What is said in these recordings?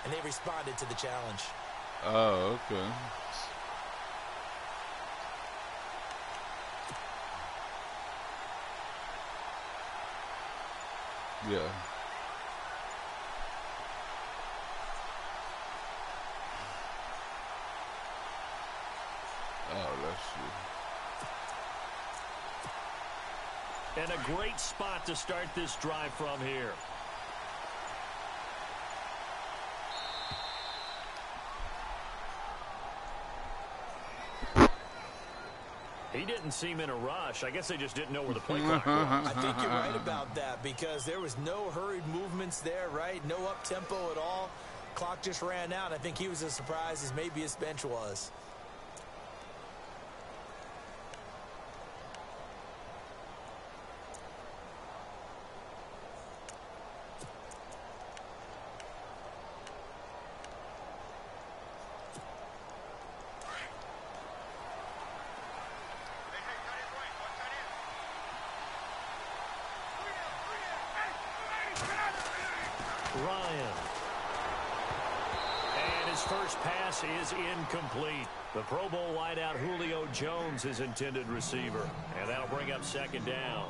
and they responded to the challenge. Oh, okay. Yeah. Oh, that's true. And a great spot to start this drive from here. He didn't seem in a rush. I guess they just didn't know where the play clock was. I think you're right about that because there was no hurried movements there, right? No up-tempo at all. Clock just ran out. I think he was as surprised as maybe his bench was. Ryan. And his first pass is incomplete. The Pro Bowl wideout Julio Jones is intended receiver. And that'll bring up second down.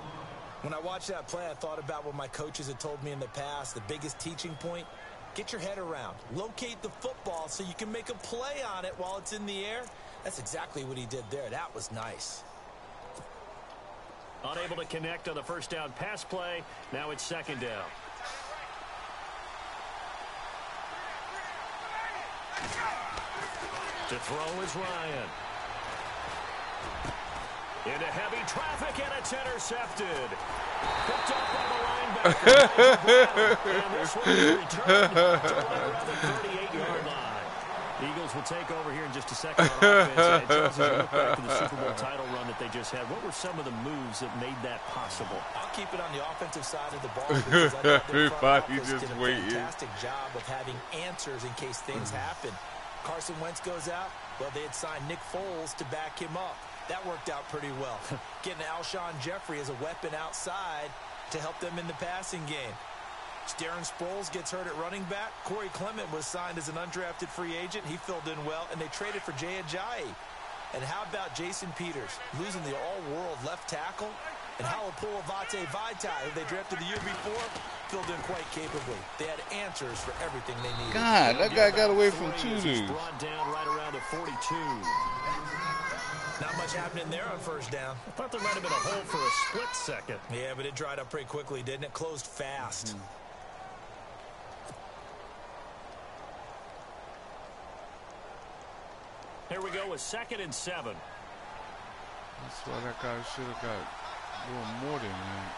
When I watched that play, I thought about what my coaches had told me in the past. The biggest teaching point, get your head around. Locate the football so you can make a play on it while it's in the air. That's exactly what he did there. That was nice. Unable to connect on the first down pass play. Now it's second down. To throw is Ryan. Into heavy traffic, and it's intercepted. Picked up by the linebacker. And this one is returned to right around the 38-yard line. Eagles will take over here in just a second on offense. And Charles, as you look back to the Super Bowl title run that they just had, what were some of the moves that made that possible? I'll keep it on the offensive side of the ball because I thought their front office did a fantastic job of having answers in case things happen. Carson Wentz goes out. Well, they had signed Nick Foles to back him up. That worked out pretty well. Getting Alshon Jeffrey as a weapon outside to help them in the passing game. Darren Sproles gets hurt at running back. Corey Clement was signed as an undrafted free agent. He filled in well, and they traded for Jay Ajayi. And how about Jason Peters losing the all-world left tackle? And Halapoulivaati Vaitai, who they drafted the year before, filled in quite capably. They had answers for everything they needed. God, that guy got away from two dudes. Brought down right around the 42. Not much happening there on first down. I thought there might have been a hole for a split second. Yeah, but it dried up pretty quickly, didn't it? Closed fast. Here we go with 2nd and 7. That's why that guy should have got a little more than that.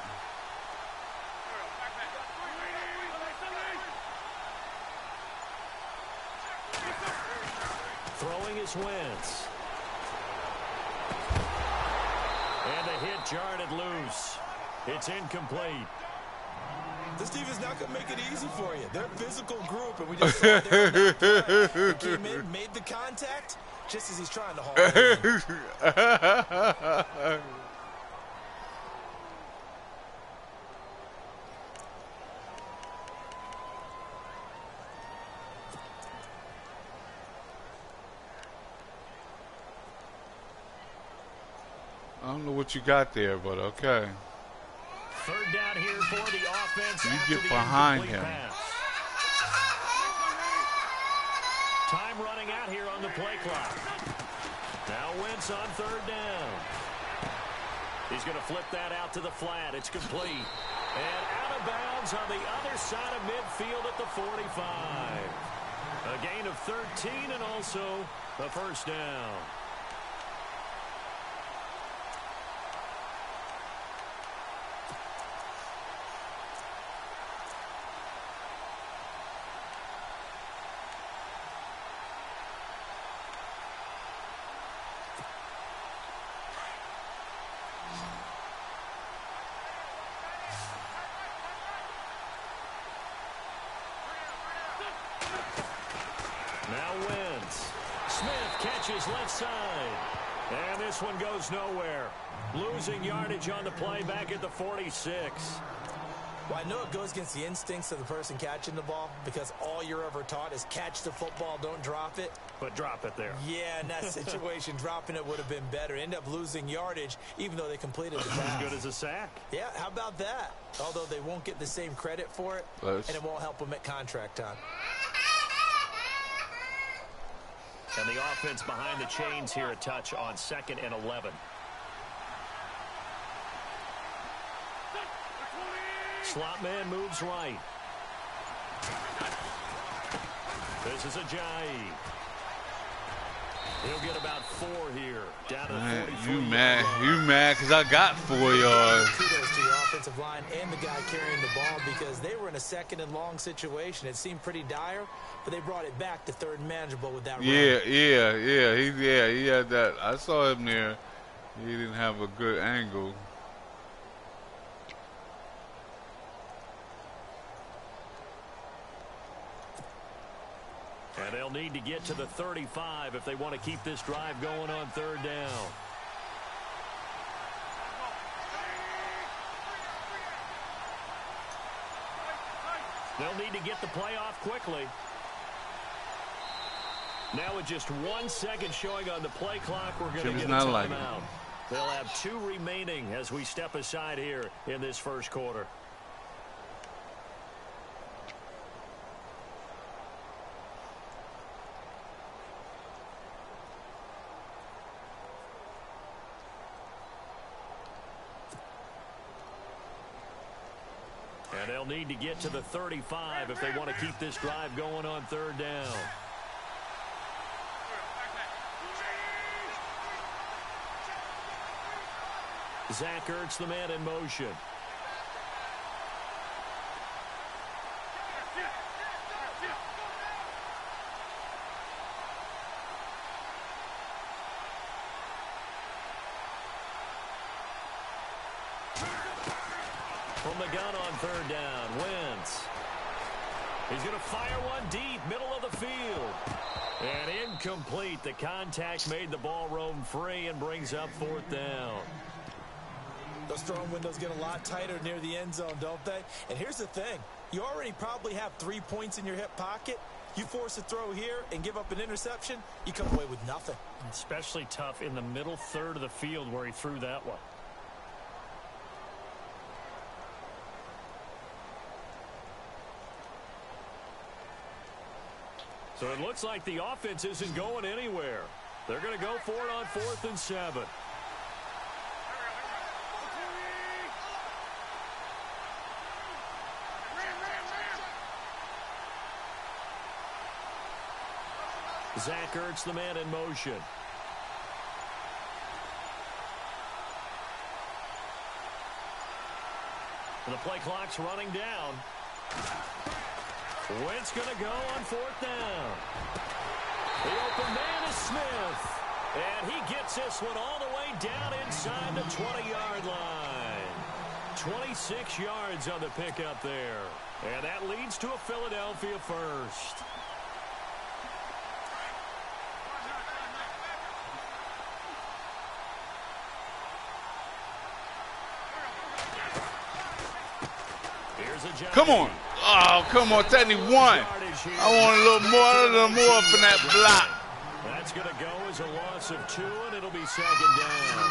Throwing is Wentz. And a hit jarred loose. It's incomplete. This team is not going to make it easy for you. They're a physical group, and we just saw there in that play. He came in, made the contact, just as he's trying to haul it in. I don't know what you got there, but okay. Third down here for the offense. You get behind him. Pass. Time running out here on the play clock. Now Wentz on third down. He's going to flip that out to the flat. It's complete. And out of bounds on the other side of midfield at the 45. A gain of 13 and also a first down. Now Wentz. Smith catches left side. And this one goes nowhere. Losing yardage on the play back at the 46. Well, I know it goes against the instincts of the person catching the ball because all you're ever taught is catch the football, don't drop it. But drop it there. Yeah, in that situation, dropping it would have been better. End up losing yardage, even though they completed the pass. As good as a sack. Yeah, how about that? Although they won't get the same credit for it, and it won't help them at contract time. And the offense behind the chains here, a touch on 2nd and 11. Slot man moves right. This is Ajayi. He'll get about 4 here. Down to the 44. You mad because I got 4 yards. Kudos to your offensive line and the guy carrying the ball because they were in a 2nd and long situation. It seemed pretty dire, but they brought it back to 3rd and manageable with that run. Yeah. He had that. I saw him there. He didn't have a good angle. And they'll need to get to the 35 if they want to keep this drive going on 3rd down. They'll need to get the play off quickly. Now with just 1 second showing on the play clock, we're going to get a timeout. They'll have 2 remaining as we step aside here in this first quarter. And they'll need to get to the 35 if they want to keep this drive going on 3rd down. Zach Ertz, the man in motion. From the gun on 3rd down, Wentz. He's going to fire one deep, middle of the field. And incomplete. The contact made the ball roam free and brings up 4th down. Those throwing windows get a lot tighter near the end zone, don't they? And here's the thing. You already probably have 3 points in your hip pocket. You force a throw here and give up an interception, you come away with nothing. Especially tough in the middle third of the field where he threw that one. So it looks like the offense isn't going anywhere. They're going to go for it on 4th and 7. Zach Ertz, the man in motion. And the play clock's running down. Wentz going to go on 4th down. The open man is Smith. And he gets this one all the way down inside the 20-yard line. 26 yards on the pickup there. And that leads to a Philadelphia first. Come on. Oh, come on. 71. I want a little more from that block. That's going to go as a loss of 2, and it'll be 2nd down.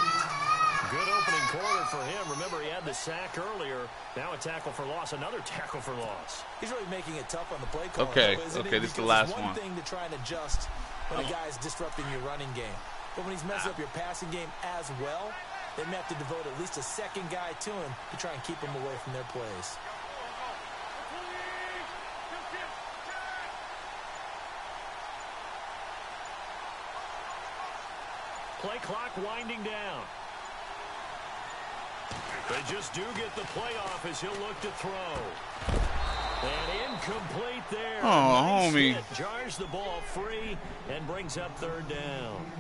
Good opening quarter for him. Remember, he had the sack earlier. Now a tackle for loss, another tackle for loss. He's really making it tough on the play call. Okay, this is the last one. One thing to try and adjust when a guy is disrupting your running game. But when he's messing up your passing game as well, they may have to devote at least a second guy to him to try and keep him away from their plays. Play clock winding down. They just do get the play off as he'll look to throw. And incomplete there. Oh, nice homie. Hit. Jars the ball free and brings up 3rd down.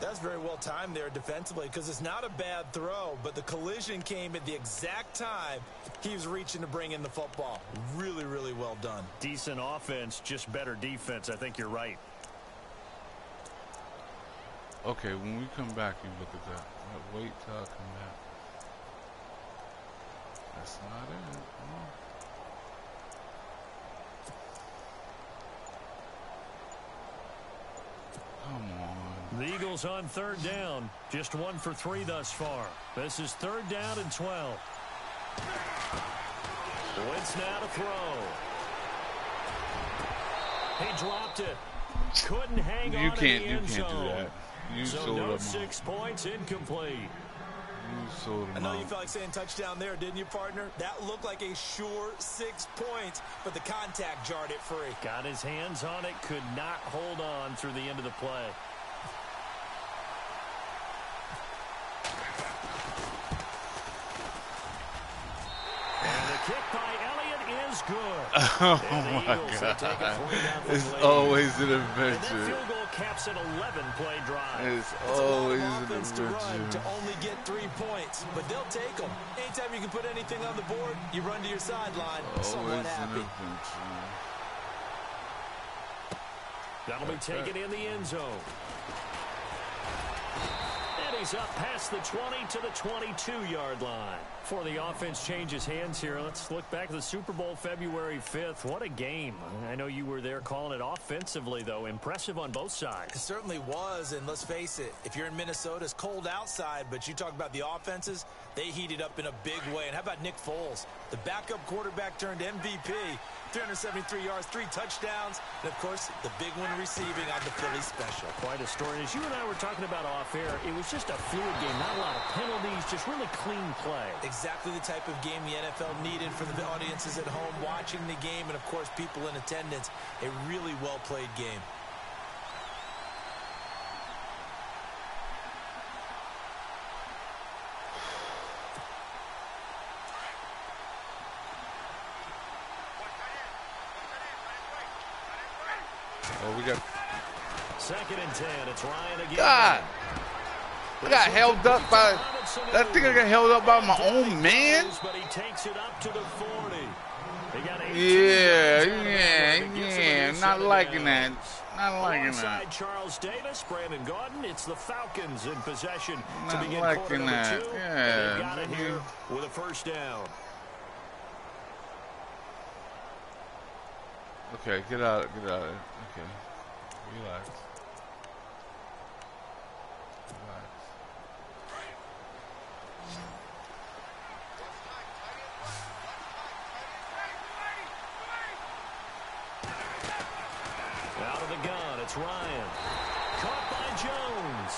That's very well timed there defensively because it's not a bad throw, but the collision came at the exact time he was reaching to bring in the football. Really, really well done. Decent offense, just better defense. I think you're right. Okay, when we come back, you look at that. Wait till I come back. That's not it. Come on. The Eagles on third down. Just 1 for 3 thus far. This is third down and 12. Wentz now to throw. He dropped it. Couldn't hang on in the end zone. You can't do that. You so no 6 points, incomplete. I know you felt like saying touchdown there, didn't you, partner? That looked like a sure 6 points, but the contact jarred it free. Got his hands on it, could not hold on through the end of the play. And the kick by Elliott is good. Oh, my God. It's always an adventure. And that field goal caps an 11-play drive. It's always an To run adventure. to only get 3 points, but they'll take them. Anytime you can put anything on the board, you run to your sideline. Somewhat Always an happy. adventure. That'll be taken in the end zone. And he's up past the 20 to the 22-yard line. Before the offense changes hands here, let's look back at the Super Bowl February 5th. What a game. I know you were there calling it offensively, though. Impressive on both sides. It certainly was, and let's face it, if you're in Minnesota, it's cold outside, but you talk about the offenses, they heated up in a big way. And how about Nick Foles? The backup quarterback turned MVP, 373 yards, 3 touchdowns, and, of course, the big one receiving on the Philly special. Quite a story. As you and I were talking about off air, it was just a fluid game, not a lot of penalties, just really clean play. Exactly the type of game the NFL needed for the audiences at home watching the game and, of course, people in attendance. A really well-played game. Oh, we got... 2nd and 10. It's Ryan again. God! I got held up by... I think I got held up by my own man. But he takes it up to the 40. He got 18 Yeah. Not liking that. Not liking Alongside that. Charles Davis, Brandon Gaudin, it's the Falcons in possession to Not begin liking quarter number that. 2. Yeah. They've got it here with a first down. Okay, get out. Get out. Okay. Relax. Out of the gun, it's Ryan. Caught by Jones.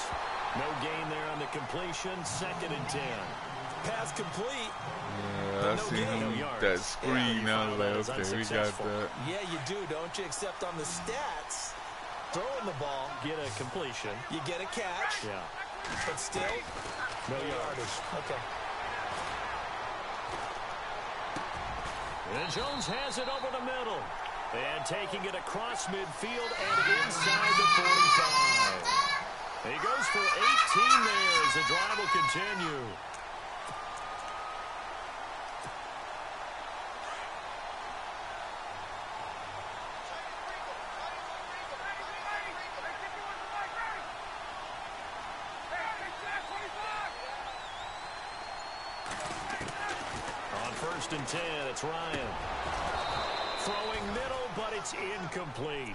No gain there on the completion. 2nd and 10. Pass complete. Yeah, I see him that screen. I was like, okay, we got that. Yeah, you do, don't you? Except on the stats, throwing the ball, Get a completion. you get a catch, Yeah. but still, no yardage. Okay. And Jones has it over the middle. And taking it across midfield and inside the 45. He goes for 18 there as the drive will continue. On 1st and 10, it's Ryan. Throwing middle, but it's incomplete.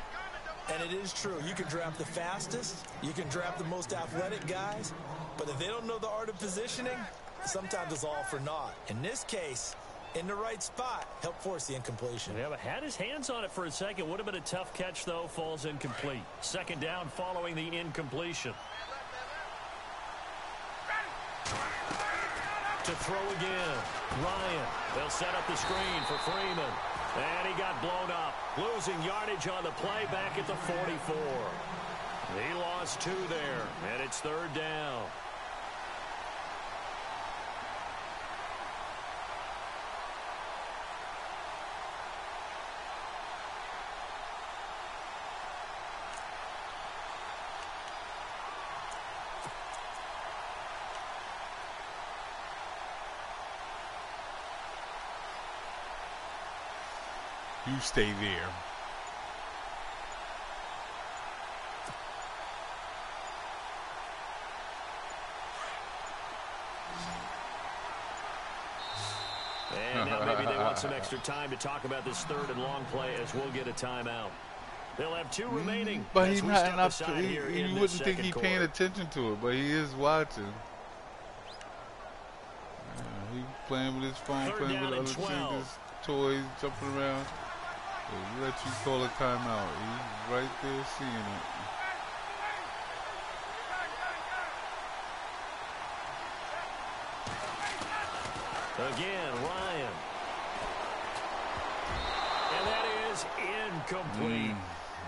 And it is true. You can draft the fastest, you can draft the most athletic guys, but if they don't know the art of positioning, sometimes it's all for naught. In this case, in the right spot, help force the incompletion. Yeah, but had his hands on it for a second. Would have been a tough catch, though. Falls incomplete. 2nd down following the incompletion. To throw again. Ryan. They'll set up the screen for Freeman. And he got blown up. Losing yardage on the play back at the 44. He lost 2 there. And it's 3rd down. You stay there. want some extra time to talk about this third and long play as we'll get a timeout. They'll have 2 remaining. But he's not enough. You wouldn't think he's paying attention to it, but he is watching. He's playing with his phone, playing with other things, toys, jumping around. He let you call a timeout. He's right there seeing it. Again, Ryan. And that is incomplete.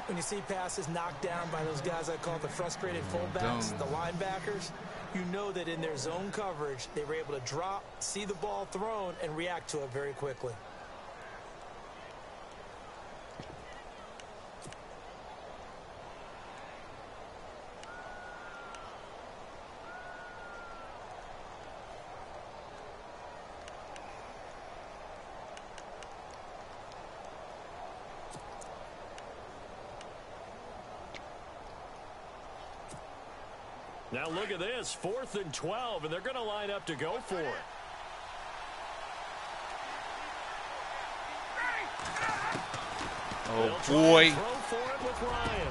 When you see passes knocked down by those guys I call the frustrated fullbacks, the linebackers, you know that in their zone coverage, they were able to drop, see the ball thrown, and react to it very quickly. Now look at this, 4th and 12, and they're going to line up to go for it. Oh, boy. Throw for it with Ryan.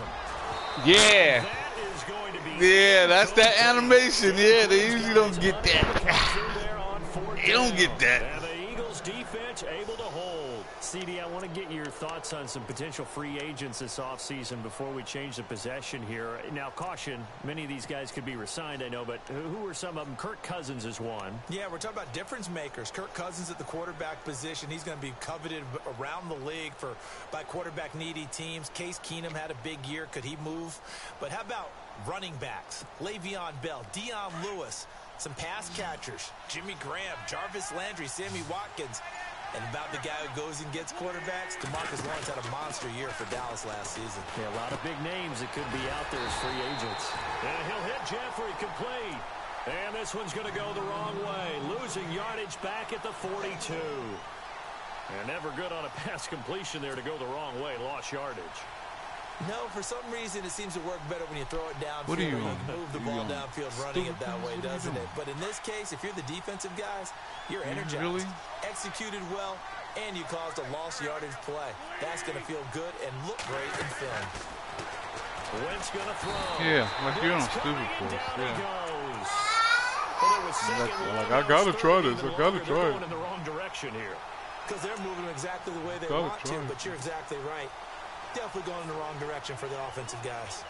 Yeah. That is going to be Yeah, that's that animation. Yeah, they usually don't get that. They don't get that. And the Eagles defense able to hold. CD, I want to get your thoughts on some potential free agents this offseason before we change the possession here. Now, caution, many of these guys could be re-signed, I know, but who are some of them? Kirk Cousins is one. Yeah, we're talking about difference makers. Kirk Cousins at the quarterback position. He's going to be coveted around the league by quarterback needy teams. Case Keenum had a big year. Could he move? But how about running backs? Le'Veon Bell, Dion Lewis, some pass catchers, Jimmy Graham, Jarvis Landry, Sammy Watkins. And about the guy who goes and gets quarterbacks, DeMarcus Lawrence had a monster year for Dallas last season. Yeah, a lot of big names that could be out there as free agents. And he'll hit Jeffrey complete. And this one's going to go the wrong way. Losing yardage back at the 42. And never good on a pass completion there to go the wrong way. Lost yardage. No, for some reason it seems to work better when you throw it downfield. What are you can move the ball downfield running it that way, doesn't it? But in this case, if you're the defensive guys, you're energized, really? Executed well, and you caused a lost yardage play. That's going to feel good and look great in film. Wentz going to throw. Yeah, like you're on stupid for us. Yeah. Like, I got to try this. I got to try it. Going in the wrong direction here. Because they're moving exactly the way they want to, but you're exactly right. Definitely going in the wrong direction for the offensive guys.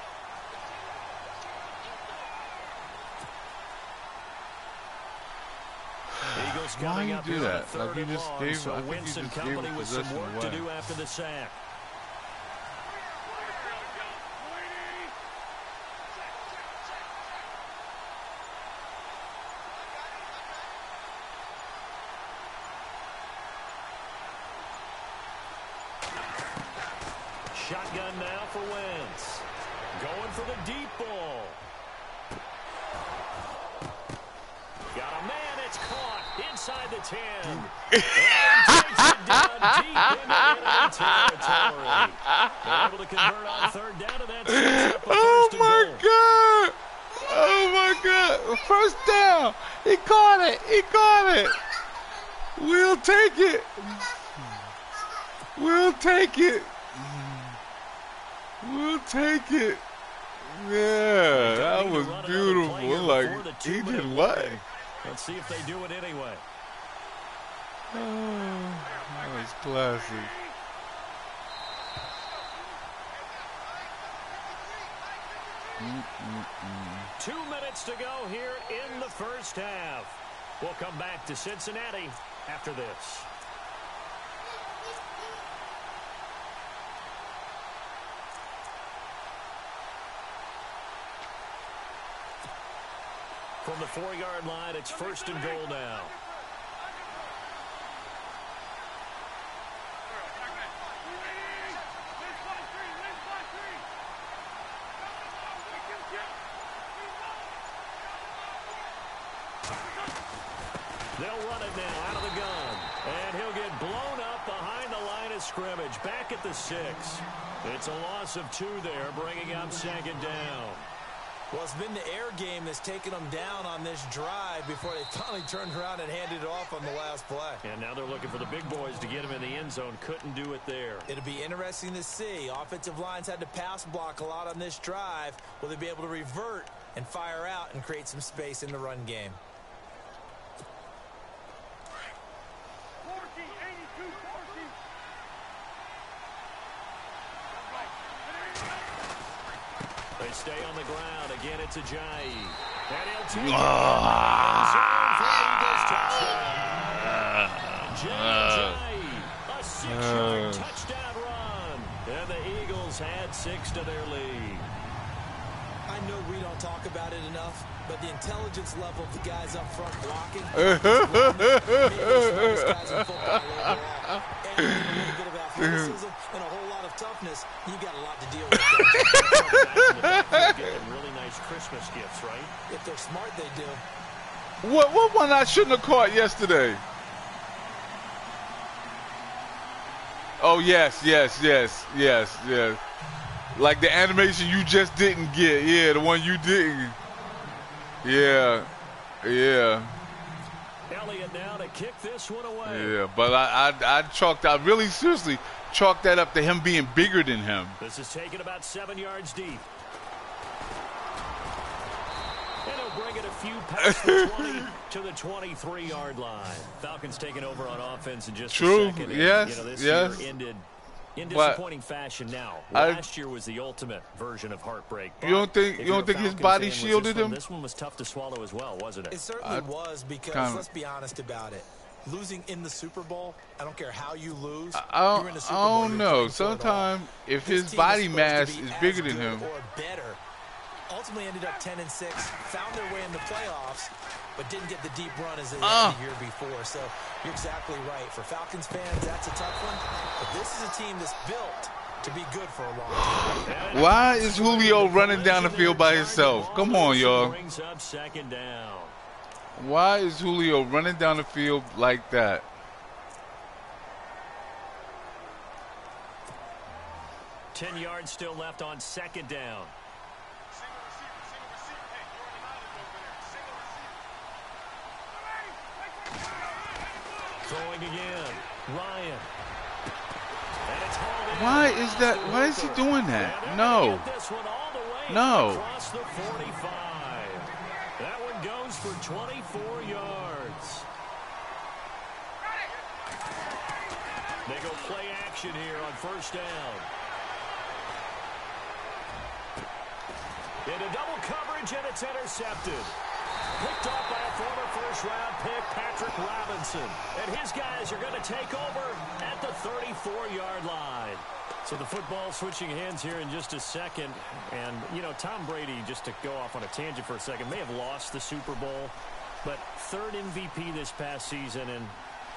Eagles Why coming you up do here that? on third Like you and just long, gave, so I think Wentz you and just gave company a with some possession work away. to do after the sack. Shotgun now for Wentz. Going for the deep ball. Got a man, it's caught inside the 10. And takes it down deep into enemy territory. They're able to convert on third down, and that's up a Oh first and my goal. God! Oh my God! First down! He caught it! He caught it! We'll take it! We'll take it! We'll take it! Yeah, that was beautiful. Like, he did what? Let's see if they do it anyway. Oh, that was classic. Mm-mm-mm. 2 minutes to go here in the first half. We'll come back to Cincinnati after this. From the 4-yard line, it's first and goal now. They'll run it now out of the gun. And he'll get blown up behind the line of scrimmage. Back at the 6. It's a loss of 2 there, bringing up second down. Well, it's been the air game that's taken them down on this drive before they finally turned around and handed it off on the last play. And now they're looking for the big boys to get him in the end zone. Couldn't do it there. It'll be interesting to see. Offensive lines had to pass block a lot on this drive. Will they be able to revert and fire out and create some space in the run game? They stay on the ground. Again, it's Ajayi. And he'll take it. A 6-yard touchdown run. And the Eagles had 6 to their lead. I know we don't talk about it enough, but the intelligence level of the guys up front blocking, guys in football overall, and a little bit of athleticism and a whole lot of toughness, you got a lot to deal with. Getting really nice Christmas gifts, right? If they're smart, they do. What one I shouldn't have caught yesterday? Oh, yes. Like the animation you just didn't get. Yeah, the one you didn't. Yeah. Elliott now to kick this one away. Yeah, but I really seriously chalked that up to him being bigger than him. This is taken about 7 yards deep. And he'll bring it a few past the 20 to the 23-yard line. Falcons taking over on offense in just a second. Yes, this yes. year ended in disappointing fashion now. Last year was the ultimate version of heartbreak. You don't think his body shielded him? This one was tough to swallow as well, wasn't it? It certainly was because, let's be honest about it, losing in the Super Bowl, I don't care how you lose, you're in the Super Bowl. I don't know. Sometimes if his body mass is bigger than him. Or better, ultimately ended up 10-6, found their way in the playoffs, but didn't get the deep run as they had the year before. So you're exactly right. For Falcons fans, that's a tough one. But this is a team that's built to be good for a long time. Why is Julio running down the field by himself? Come on, y'all. Brings up second down. Why is Julio running down the field like that? Ten yards still left on second down. Throwing again. Ryan. And it's why is that? Why is he doing that? No. No. Across the 45. That one goes for 24 yards. They go play action here on first down. Into double coverage, and it's intercepted. Picked off by a former first-round pick, Patrick Robinson. And his guys are going to take over at the 34-yard line. So the football switching hands here in just a second. And, you know, Tom Brady, just to go off on a tangent for a second, may have lost the Super Bowl. But third MVP this past season, and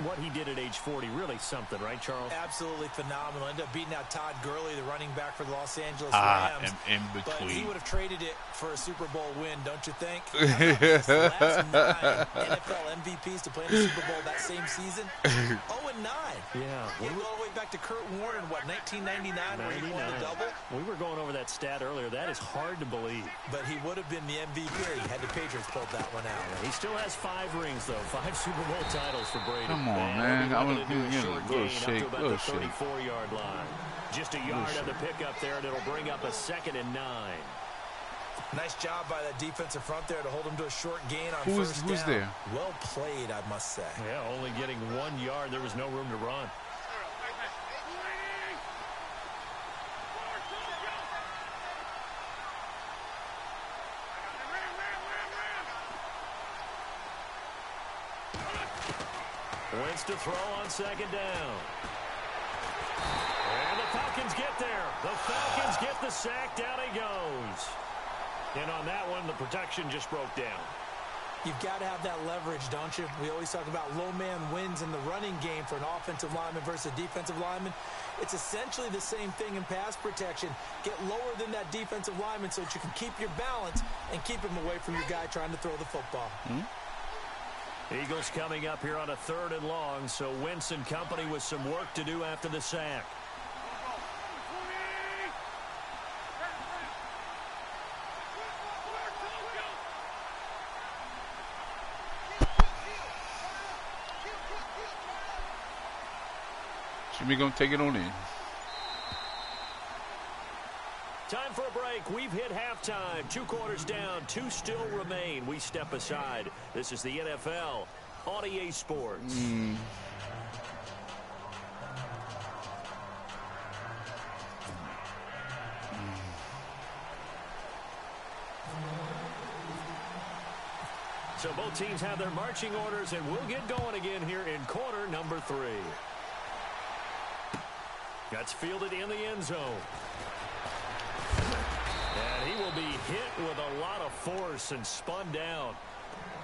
what he did at age 40, really something, right, Charles? Absolutely phenomenal. Ended up beating out Todd Gurley, the running back for the Los Angeles Rams. In between. But he would have traded it for a Super Bowl win, don't you think? The last 9 NFL MVPs to play in the Super Bowl that same season, 0-9. Yeah. We go all the way back to Kurt Warner in, 1999, where he won the double? We were going over that stat earlier. That is hard to believe. But he would have been the MVP had the Patriots pulled that one out. Yeah, he still has 5 rings, though. 5 Super Bowl titles for Brady. Come on, man. I'm going to do a little shake. Little 34-yard line. Just a yard on the pickup there, and it'll bring up a 2nd and 9. Nice job by that defensive front there to hold him to a short gain on first down. Who's there? Well played, I must say. Yeah, only getting 1 yard. There was no room to run. Wentz to throw on 2nd down. And the Falcons get there. The Falcons get the sack. Down he goes. And on that one, the protection just broke down. You've got to have that leverage, don't you? We always talk about low man wins in the running game for an offensive lineman versus a defensive lineman. It's essentially the same thing in pass protection. Get lower than that defensive lineman so that you can keep your balance and keep him away from your guy trying to throw the football. Eagles coming up here on a 3rd and long, so Wentz and company with some work to do after the sack. Jimmy gonna take it on in. Time for a break. We've hit halftime. 2 quarters down. 2 still remain. We step aside. This is the NFL on EA Sports. So both teams have their marching orders, and we'll get going again here in quarter number 3. That's fielded in the end zone. And he will be hit with a lot of force and spun down.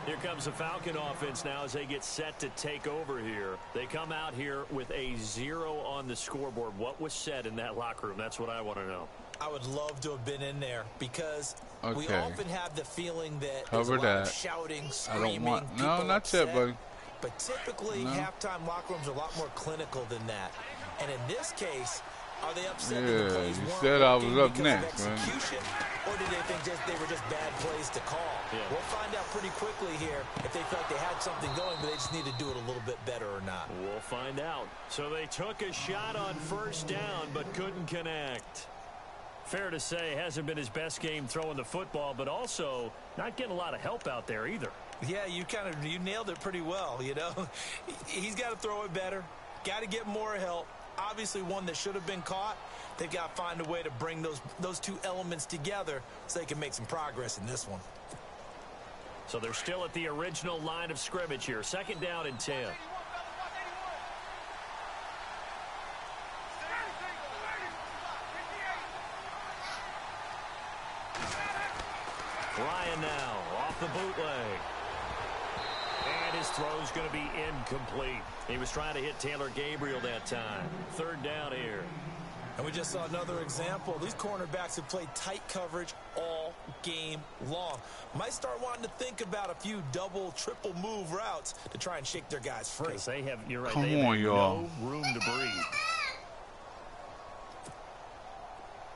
Here comes the Falcon offense now as they get set to take over here. They come out here with a 0 on the scoreboard. What was said in that locker room? That's what I want to know. I would love to have been in there because we often have the feeling that there's a lot of shouting, screaming, I don't want. No, not upset, yet, buddy. But typically, halftime locker rooms are a lot more clinical than that. And in this case, are they upset that the plays you weren't said I was up because next, of execution, or did they think they were just bad plays to call? Yeah. We'll find out pretty quickly here if they felt like they had something going, but they just need to do it a little bit better or not. We'll find out. So they took a shot on first down, but couldn't connect. Fair to say, hasn't been his best game throwing the football, but also not getting a lot of help out there either. Yeah, you nailed it pretty well, you know. He's got to throw it better, got to get more help. Obviously one that should have been caught. They've got to find a way to bring those 2 elements together so they can make some progress in this one. So they're still at the original line of scrimmage here. 2nd down and 10. Ryan now off the bootleg. And his throw's going to be incomplete. He was trying to hit Taylor Gabriel that time. 3rd down here. And we just saw another example. These cornerbacks have played tight coverage all game long. Might start wanting to think about a few double, triple move routes to try and shake their guys free. Because they have, you're right, Come they on, have y'all. no room to breathe.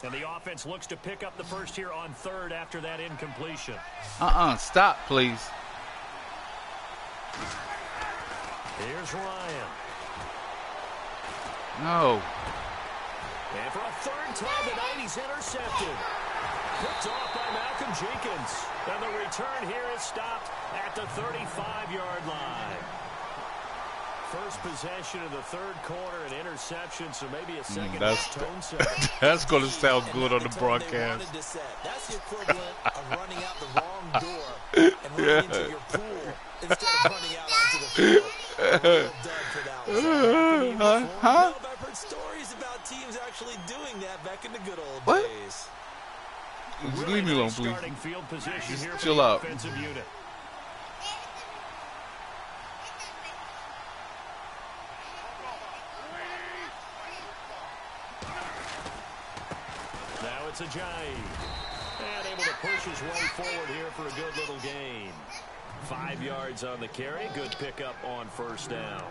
And the offense looks to pick up the first here on 3rd after that incompletion. Stop, please. Here's Ryan. No. And for a 3rd time tonight, he's intercepted. Picked off by Malcolm Jenkins. And the return here is stopped at the 35-yard line. First possession of the 3rd quarter, an interception, so maybe a second tone set. That's going to sound good on the broadcast. That's the equivalent of running out the wrong door and running into your pool instead of running out onto the field. Well done for that one. No, I've heard stories about teams actually doing that back in the good old days. Just leave me alone, please. Starting field position Just here chill for the out. offensive unit. Now it's Ajayi. And able to push his way forward here for a good little gain. 5 yards on the carry. Good pickup on 1st down.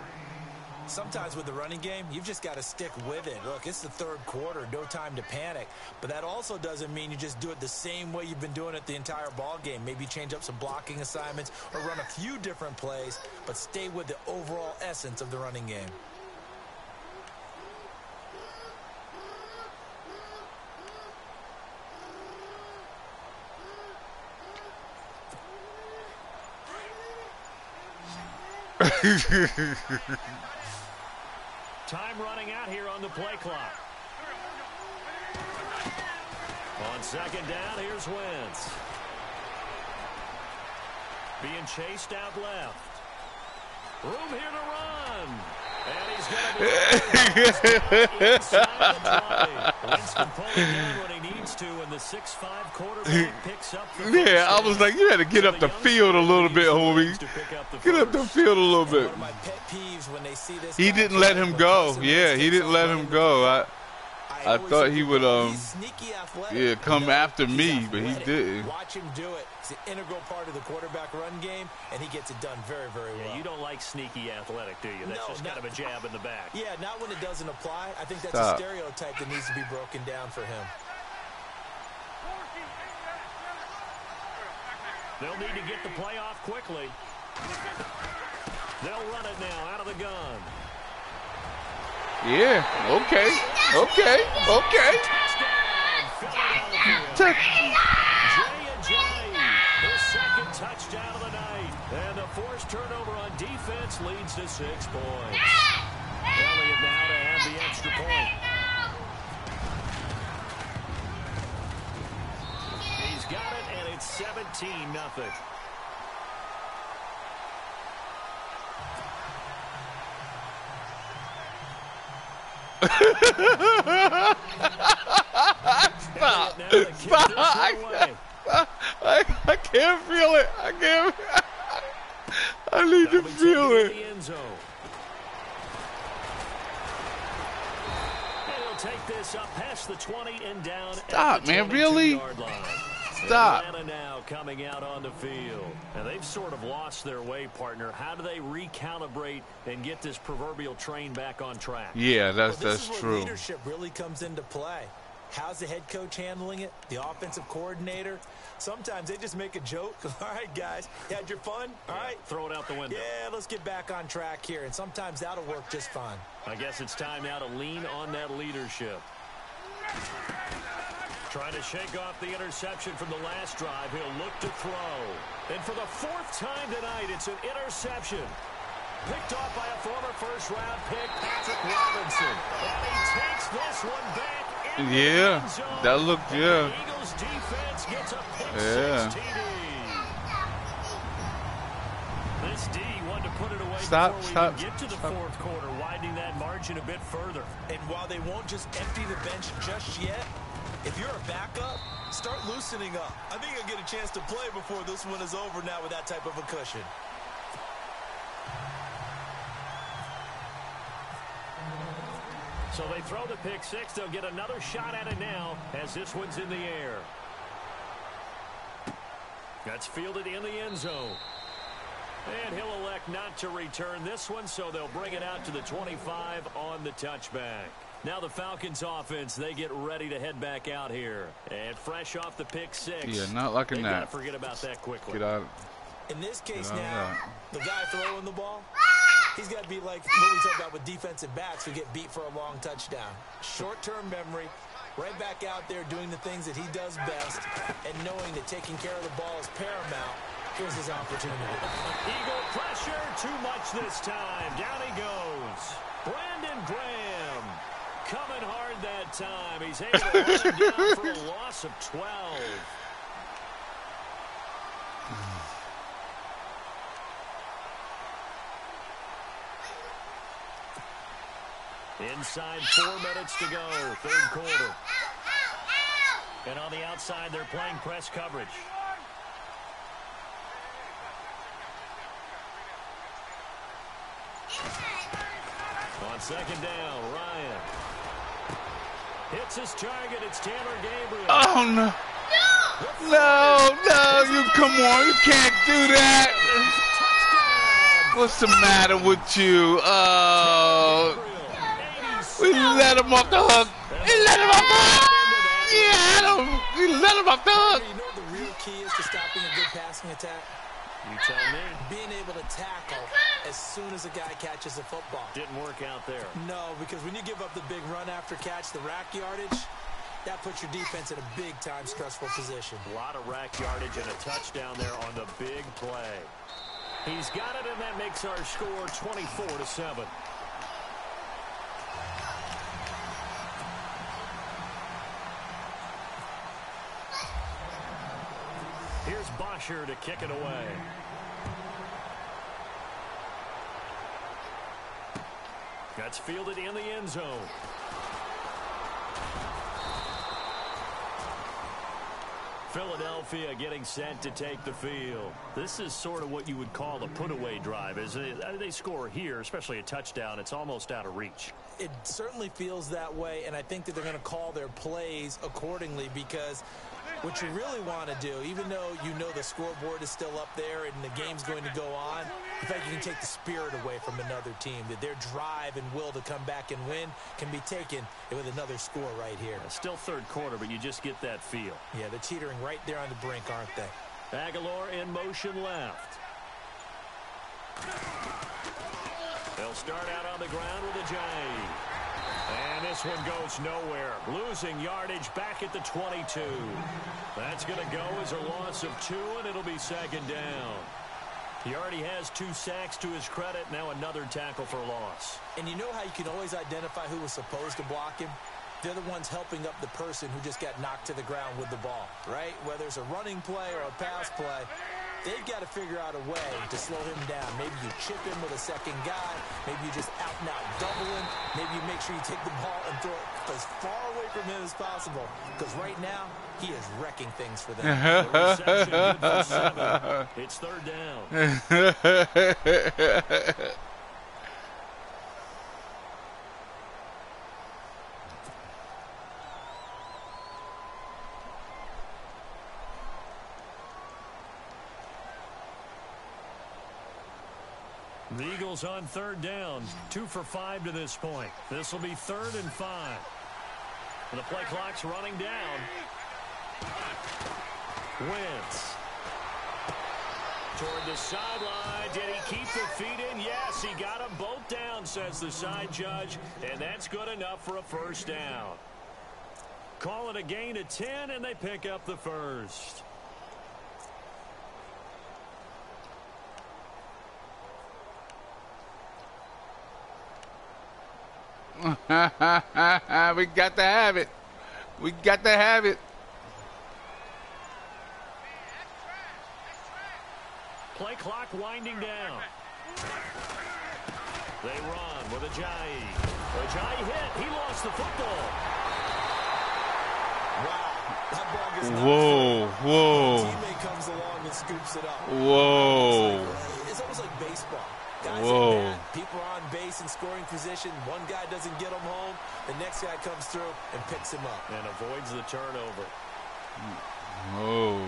Sometimes with the running game, you've just got to stick with it. Look, it's the 3rd quarter, no time to panic. But that also doesn't mean you just do it the same way you've been doing it the entire ball game. Maybe change up some blocking assignments or run a few different plays, but stay with the overall essence of the running game. Time running out here on the play clock. On 2nd down, here's Wentz. Being chased out left. Room here to run. And he's going to be inside the 20. Wentz can pull it down when he needs to, and the 6'5" quarterback picks up the Yeah, I was like, you had to get up the field a little bit, homie. Get up the field a little bit. One of my pet peeves when they see this He didn't let him go. Yeah, he didn't let him go. I thought he would come after me, but he didn't. Watch him do it. It's an integral part of the quarterback run game, and he gets it done very, very well. Yeah, you don't like sneaky athletic, do you? That's just kind of a jab in the back. Yeah, not when it doesn't apply. I think that's a stereotype that needs to be broken down for him. They'll need to get the play off quickly. They'll run it now out of the gun. Yeah. Okay. Okay. Okay. J&J, his second touchdown of the night. And the forced turnover on defense leads to 6 points. Elliott now to have the extra point. He's got it, and it's 17-0. Stop. Stop. I can't feel it. I can't. I need to feel it. He'll take this up past the 20 and down. Stop, man. Really? Stop. Atlanta now coming out on the field. And they've sort of lost their way, partner. How do they recalibrate and get this proverbial train back on track? Yeah, that's this is true. Where leadership really comes into play. How's the head coach handling it? The offensive coordinator? Sometimes they just make a joke. All right, guys, you had your fun? All right. Throw it out the window. Yeah, let's get back on track here. And sometimes that'll work just fine. I guess it's time now to lean on that leadership. Trying to shake off the interception from the last drive. He'll look to throw. And for the 4th time tonight, it's an interception. Picked off by a former first-round pick, Patrick Robinson. And he takes this one back. Yeah, that looked, yeah. The Eagles defense gets a pick Yeah. 6 TD. This D wanted to put it away Stop, before we stop, even get to the stop. 4th quarter, widening that margin a bit further. And while they won't just empty the bench just yet, if you're a backup, start loosening up. I think you'll get a chance to play before this one is over now with that type of a cushion. So they throw the pick 6. They'll get another shot at it now as this one's in the air. That's fielded in the end zone. And he'll elect not to return this one, so they'll bring it out to the 25 on the touchback. Now the Falcons offense, they get ready to head back out here. And fresh off the pick 6. Yeah, not liking they that. gotta forget about that quickly. Get out. In this case Get out now, of the guy throwing the ball, he's got to be like what we talk about with defensive backs who get beat for a long touchdown. Short-term memory, right back out there doing the things that he does best, and knowing that taking care of the ball is paramount. Here's his opportunity. Eagle pressure, too much this time. Down he goes. Brandon Graham coming hard that time. He's able to run him down for a loss of 12. Inside 4 minutes to go, 3rd quarter. And on the outside, they're playing press coverage. On 2nd down, Ryan hits his target. It's Taylor Gabriel. Oh, no. No, you come on. You can't do that. What's the matter with you? Oh, we let him off the hook. We let him off the hook. Yeah, we let him off the hook. You know what the real key is to stopping a good passing attack? You tell me. Being able to tackle as soon as a guy catches a football. Didn't work out there. No, because when you give up the big run after catch, the rack yardage, that puts your defense in a big-time stressful position. A lot of rack yardage and a touchdown there on the big play. He's got it, and that makes our score 24-7. Here's Bosher to kick it away. That's fielded in the end zone. Philadelphia getting set to take the field. This is sort of what you would call a put-away drive. As they score here, especially a touchdown, it's almost out of reach. It certainly feels that way, and I think that they're going to call their plays accordingly, because what you really want to do, even though you know the scoreboard is still up there and the game's going to go on, in fact, you can take the spirit away from another team, that their drive and will to come back and win can be taken with another score right here. Still 3rd quarter, but you just get that feel. Yeah, they're teetering right there on the brink, aren't they? Aguilar in motion left. They'll start out on the ground with a J. And this one goes nowhere. Losing yardage back at the 22. That's going to go as a loss of 2, and it'll be second down. He already has 2 sacks to his credit. Now another tackle for loss. And you know how you can always identify who was supposed to block him? They're the ones helping up the person who just got knocked to the ground with the ball, right? Whether it's a running play or a pass play, they've got to figure out a way to slow him down. Maybe you chip him with a second guy. Maybe you just out-and-out double him. Maybe you make sure you take the ball and throw it as far away from him as possible. Because right now, he is wrecking things for them. The reception good for 7. It's third down. The Eagles on third down, 2 for 5 to this point. This will be 3rd and 5. And the play clock's running down. Wentz. Toward the sideline. Did he keep the feet in? Yes, he got them both down, says the side judge. And that's good enough for a first down. Call it a gain of 10, and they pick up the first. We got to have it. We got to have it. Play clock winding down. They run with Ajayi. Ajayi hit. He lost the football. Wow. That ball gets knocked Whoa, forward. whoa. The teammate comes along and scoops it up. Whoa. It's almost like baseball. Guys Whoa. at bat, people are on base in scoring position. One guy doesn't get him home. The next guy comes through and picks him up. And avoids the turnover. Whoa.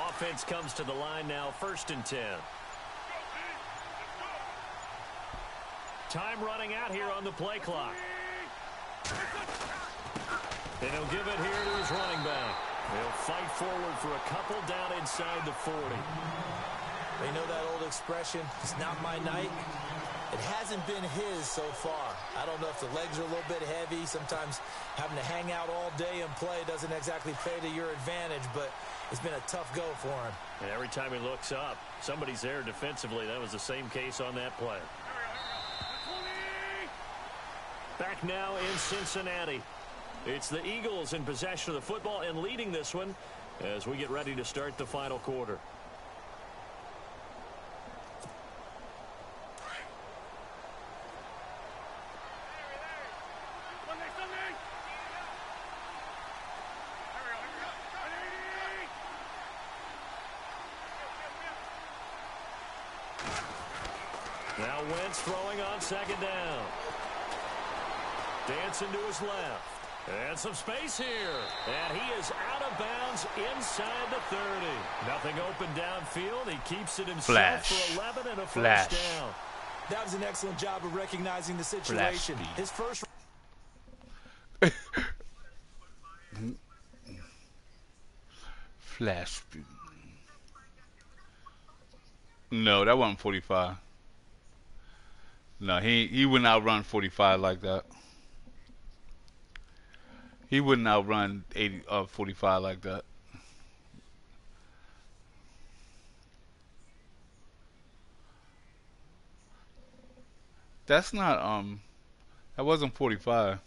Offense comes to the line now, 1st and 10. Time running out here on the play clock. And he'll give it here to his running back. He'll fight forward for a couple down inside the 40. They know that old expression, it's not my night. It hasn't been his so far. I don't know if the legs are a little bit heavy. Sometimes having to hang out all day and play doesn't exactly play to your advantage, but it's been a tough go for him. And every time he looks up, somebody's there defensively. That was the same case on that play. Back now in Cincinnati. It's the Eagles in possession of the football and leading this one as we get ready to start the final quarter. Now Wentz throwing on 2nd down. Dancing to his left. And some space here. And he is out of bounds inside the 30. Nothing open downfield. He keeps it himself for 11 and a first down. That was an excellent job of recognizing the situation. His first... Flash speed. No, that wasn't 45. No, he wouldn't outrun 45 like that. He wouldn't outrun 45 like that. That's not that wasn't 45.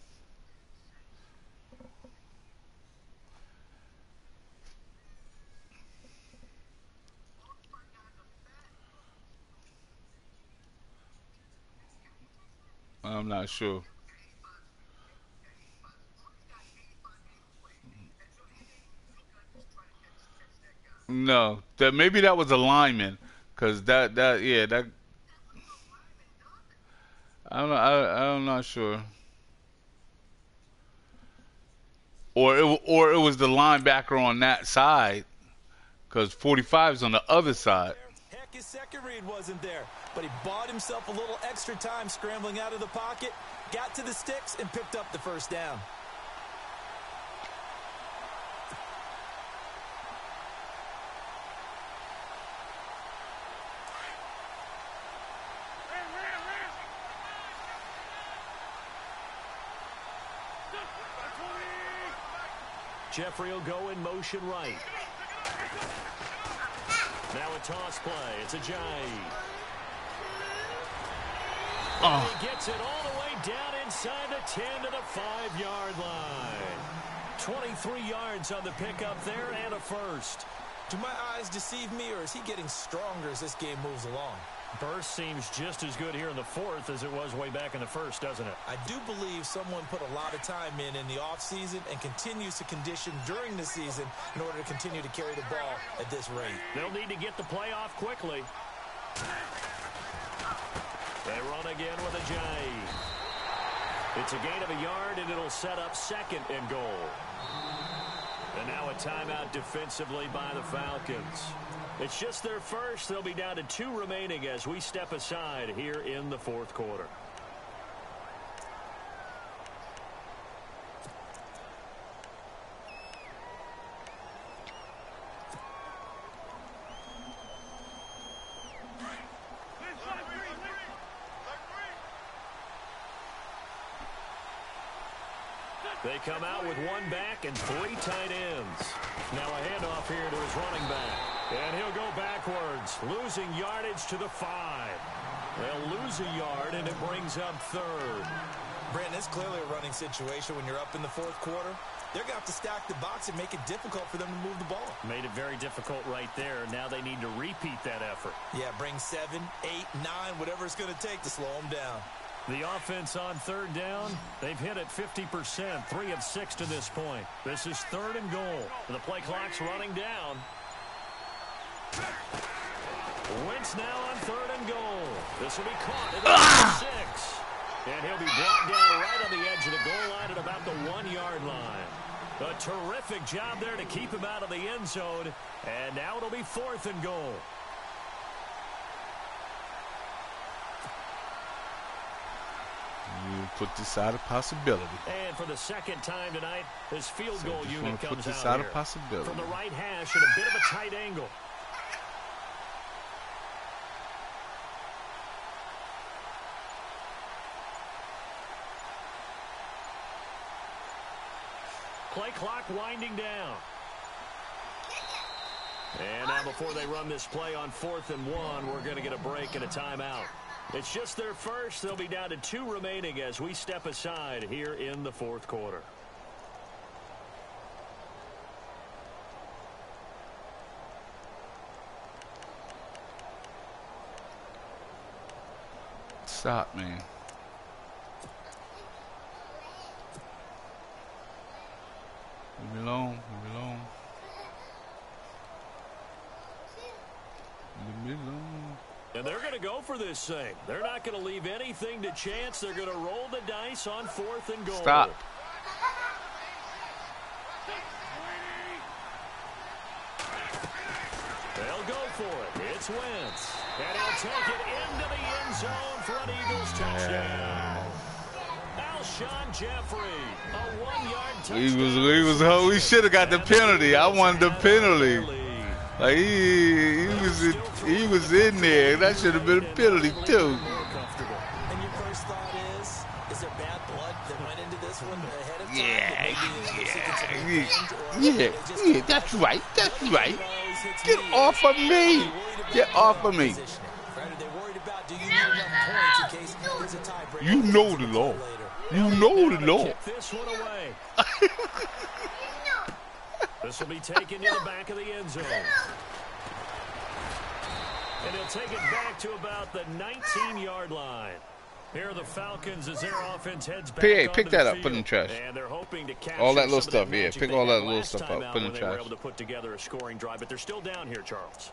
I'm not sure. No, maybe that was a lineman, cause that I'm not sure. Or it was the linebacker on that side, cause 45 is on the other side. Heck, his second read wasn't there, but he bought himself a little extra time scrambling out of the pocket, got to the sticks, and picked up the first down. Jeffrey will go in motion right. Now a toss play. It's Ajayi. He gets it all the way down inside the 10 to the 5-yard line. 23 yards on the pickup there and a first. Do my eyes deceive me, or is he getting stronger as this game moves along? Burst seems just as good here in the fourth as it was way back in the first, doesn't it? I do believe someone put a lot of time in the offseason and continues to condition during the season in order to continue to carry the ball at this rate. They'll need to get the play off quickly. They run again with Ajayi. It's a gain of a yard, and it'll set up 2nd and goal. And now a timeout defensively by the Falcons. It's just their first. They'll be down to 2 remaining as we step aside here in the fourth quarter. They come out with 1 back and 3 tight ends. Now a handoff here to his running back. And he'll go backwards, losing yardage to the 5. They'll lose a yard, and it brings up 3rd. Brandon, it's clearly a running situation when you're up in the fourth quarter. They're going to have to stack the box and make it difficult for them to move the ball. Made it very difficult right there. Now they need to repeat that effort. Yeah, bring 7, 8, 9, whatever it's going to take to slow them down. The offense on 3rd down, they've hit it 50%, 3 of 6 to this point. This is 3rd and goal. The play clock's running down. Wentz now on 3rd and goal. This will be caught at the 6. And he'll be brought down right on the edge of the goal line at about the 1-yard line. A terrific job there to keep him out of the end zone. And now it'll be 4th and goal. You put this out of possibility. And for the 2nd time tonight, this field goal unit comes put this out out of here. possibility. From the right hash at a bit of a tight angle. Play clock winding down. And now before they run this play on 4th and 1, we're going to get a break and a timeout. It's just their first. They'll be down to 2 remaining as we step aside here in the fourth quarter. Stop, man. Leave me alone. Leave me alone. Leave me alone. And they're going to go for this thing. They're not going to leave anything to chance. They're going to roll the dice on 4th and goal. Stop. They'll go for it. It's Wentz. And he'll take it into the end zone for an Eagles touchdown. Alshon Jeffrey, a 1-yard touchdown. We should have got the penalty. I wanted the penalty. Like he was in there. That should have been a penalty too. And your first thought is there bad blood that went into this one ahead of time? Yeah, that's right. That's right. Get off of me. Get off of me. You know the law. You know the law. This one away. This will be taken to the back of the end zone. And he'll take it back to about the 19-yard line. Here are the Falcons as their offense heads back. Hey, pick that up, put it in the trash. And they're hoping to capture all that little some stuff, of that yeah. magic Pick they all had that little last stuff time up, out put it in when the they were trash. able to put together a scoring drive, but they're still down here, Charles.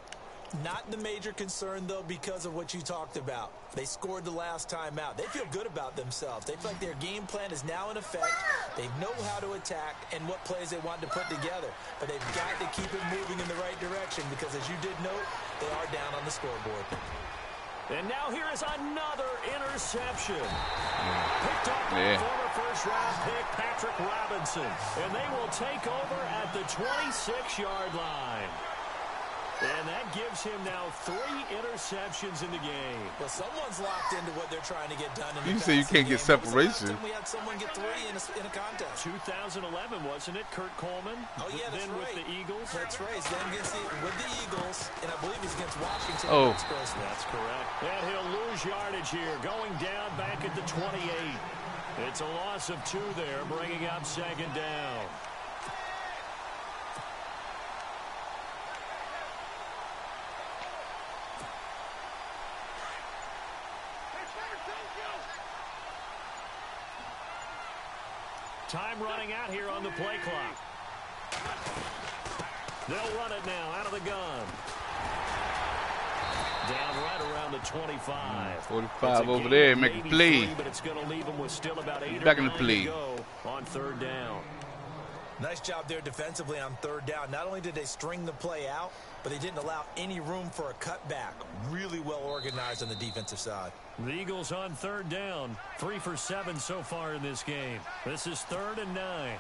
Not the major concern, though, because of what you talked about. They scored the last time out. They feel good about themselves. They feel like their game plan is now in effect. They know how to attack and what plays they want to put together. But they've got to keep it moving in the right direction because, as you did note, they are down on the scoreboard. And now here is another interception. Picked up by former first-round pick Patrick Robinson. And they will take over at the 26-yard line. And that gives him now 3 interceptions in the game. Well, someone's locked into what they're trying to get done. You say you can't get separation. We had someone get 3 in a contest. 2011, wasn't it? Kurt Coleman. Oh yeah, that's then right. With the Eagles. That's right. Then with the Eagles, and I believe he's against Washington. Oh, that's correct. And he'll lose yardage here, going down back at the 28. It's a loss of 2 there, bringing up 2nd down. Time running out here on the play clock. They'll run it now out of the gun. Down right around the 25. 45 over there, make a play. But it's going to leave them with still about 8 back in the to play. go on 3rd down. Nice job there defensively on 3rd down. Not only did they string the play out, but they didn't allow any room for a cutback. Really well organized on the defensive side. The Eagles on 3rd down. 3 for 7 so far in this game. This is 3rd and 9.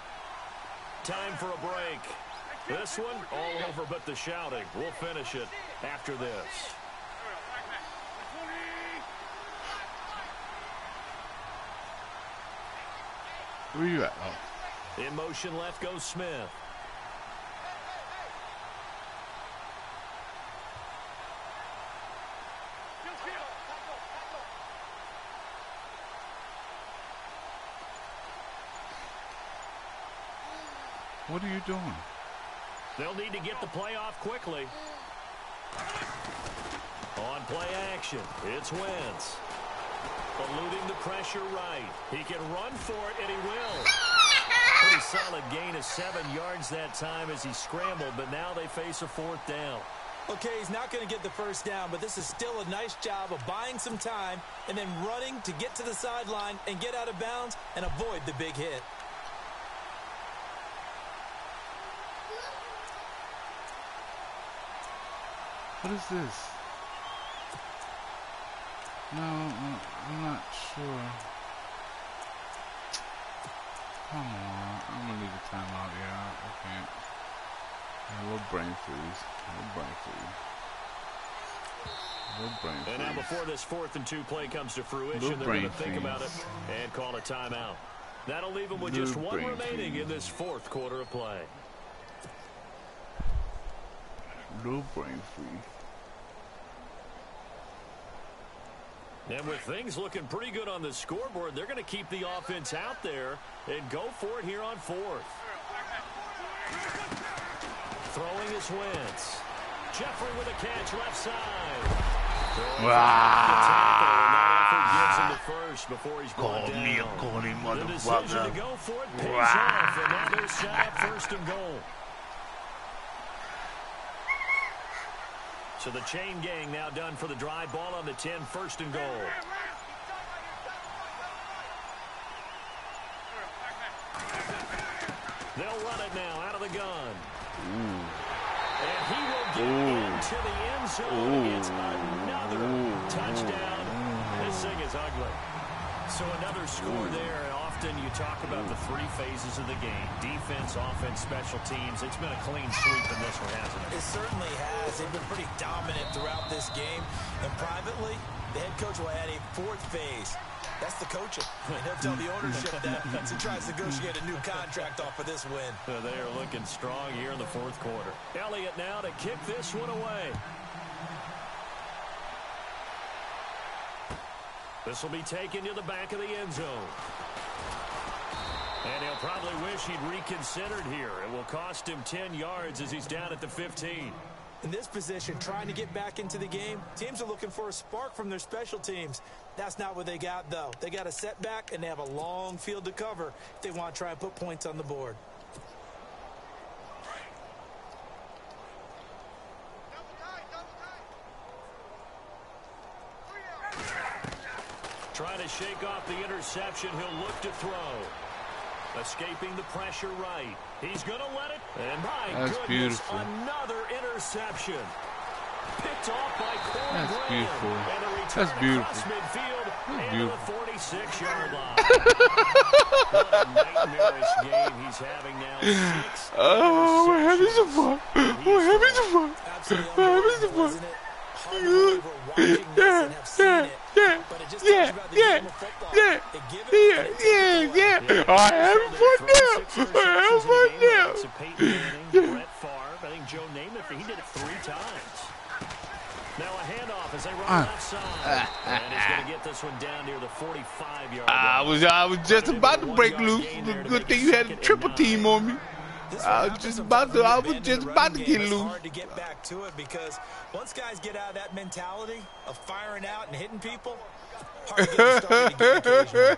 Time for a break. This one all over but the shouting. We'll finish it after this. Where you at? Oh. In motion left goes Smith. What are you doing? They'll need to get the play off quickly. On play action, it's Wentz. Eluding the pressure right. He can run for it, and he will. Pretty solid gain of 7 yards that time as he scrambled, but now they face a 4th down. Okay, he's not going to get the 1st down, but this is still a nice job of buying some time and then running to get to the sideline and get out of bounds and avoid the big hit. What is this? No, I'm not sure. Come on, I'm gonna leave the timeout. Yeah, I can't. A little brain freeze. A little brain freeze. A little brain freeze. And now before this 4th and 2 play comes to fruition, they're going to think about it and call a timeout. That'll leave them with just 1 remaining in this 4th quarter of play. Little brain freeze. And with things looking pretty good on the scoreboard, they're going to keep the offense out there and go for it here on 4th. Throwing is Wentz. Jeffrey with a catch left side. Gives him the first before he's brought down. Me a corny motherfucker. The decision to go for it pays off, and now they're set up 1st and goal. So the chain gang now done for the drive. Ball on the 10, 1st and goal. They'll run it now out of the gun. Ooh. And he will get into the end zone. It's another touchdown. This thing is ugly. So another score there. Often you talk about the 3 phases of the game. Defense, offense, special teams. It's been a clean sweep in this one, hasn't it? It certainly has. They've been pretty dominant throughout this game. And privately, the head coach will add a 4th phase. That's the coaching. And he'll tell the ownership that as he tries to negotiate a new contract off of this win. They are looking strong here in the 4th quarter. Elliott now to kick this one away. This will be taken to the back of the end zone. And he'll probably wish he'd reconsidered here. It will cost him 10 yards as he's down at the 15. In this position, trying to get back into the game, teams are looking for a spark from their special teams. That's not what they got, though. They got a setback, and they have a long field to cover if they want to try and put points on the board. Trying to shake off the interception. He'll look to throw. Escaping the pressure right. He's going to let it. And my That's goodness, beautiful. another interception. Picked off by Corey That's Graham. beautiful. And a return That's beautiful. across midfield That's and beautiful. the 46-yard line. What a nightmarish game he's having now. 6 Oh, we're having some fun. We're having some fun. honestly unbelievable, isn't it? Hard to believe we're watching this and have seen it. But it just tells you about the game of football. They give it and take it away. I have fun now. I have fun now. Peyton Manning, Brett Favre, I think Joe Namath, he did it 3 times. Now a handoff as they run outside. And he's going to get this one down near the 45-yard line. I was just about to break loose. Good thing you had a triple team on me. I was just about to get loose. Hard to get back to it because once guys get out of that mentality of firing out and hitting people, hard to get started again occasionally.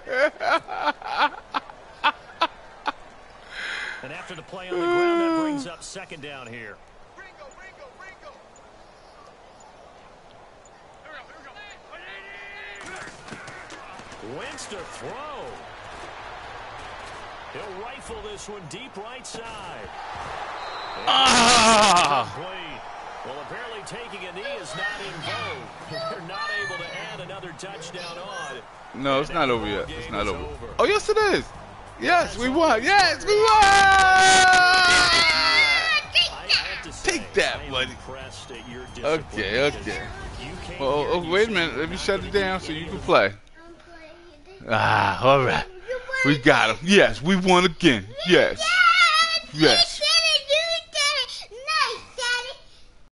And after the play on the ground, that brings up 2nd down here. Wentz to throw. He'll rifle this one deep right side. Well, apparently taking a knee is not in vogue. They're not able to add another touchdown on. No, it's not over yet. It's not over. Oh, yes, it is. Yes, we won. Yes, we won. Take that, buddy. Okay. Oh, wait a minute. Let me shut it down so you can play. All right. We got him. Yes, we won again. Yes.